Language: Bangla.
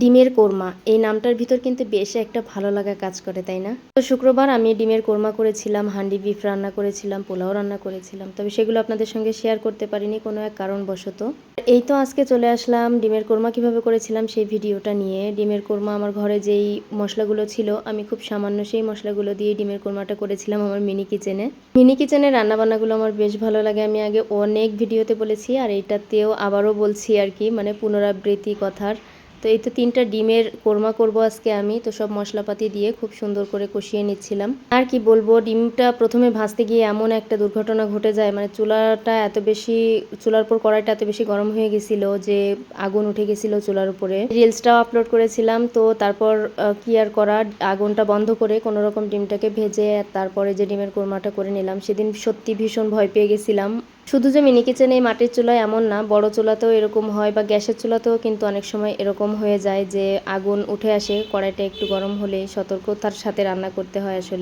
ডিমের কোরমা এই নামটার ভিতর কিন্তু বেশ একটা ভালো লাগা কাজ করে, তাই না? তো শুক্রবার আমি ডিমের কোরমা করেছিলাম, হান্ডি বিফ রান্না করেছিলাম, পোলাও রান্না করেছিলাম। তবে সেগুলো আপনাদের সঙ্গে শেয়ার করতে পারিনি কোনো এক কারণবশত। এই তো আজকে চলে আসলাম ডিমের কোরমা কিভাবে করেছিলাম সেই ভিডিওটা নিয়ে। ডিমের কোরমা আমার ঘরে যেই মশলাগুলো ছিল আমি খুব সামান্য সেই মশলাগুলো দিয়ে ডিমের কোরমাটা করেছিলাম আমার মিনি কিচেনে। মিনি কিচেনের রান্নাবান্নাগুলো আমার বেশ ভালো লাগে। আমি আগে অনেক ভিডিওতে বলেছি আর এইটাতেও আবারও বলছি আর কি, মানে পুনরাবৃত্তি কথার। তো এই তো 3টা ডিমের কোরমা করব আজকে আমি। তো সব মশলাপাতি দিয়ে খুব সুন্দর করে কষিয়ে নিচ্ছিলাম। আর কি বলবো, ডিমটা প্রথমে ভাজতে গিয়ে এমন একটা দুর্ঘটনা ঘটে যায়, মানে চুলার উপর কড়াইটা এত বেশি গরম হয়ে গেছিল যে আগুন উঠে গেছিল চুলার উপরে। রিলসটাও আপলোড করেছিলাম। তো তারপর কি আর করা, আগুনটা বন্ধ করে কোনো রকম ডিমটাকে ভেজে তারপরে যে ডিমের কোরমাটা করে নিলাম। সেদিন সত্যি ভীষণ ভয় পেয়ে গেছিলাম। শুধু যে মিনি কিচেনে এই মাটির চুলায় এমন না, বড় চুলাতেও এরকম হয় বা গ্যাসের চুলাতেও কিন্তু অনেক সময় এরকম হয়ে যায় যে আগুন উঠে আসে, কড়াইটা একটু গরম হলে সতর্কতার সাথে রান্না করতে হয় আসলে।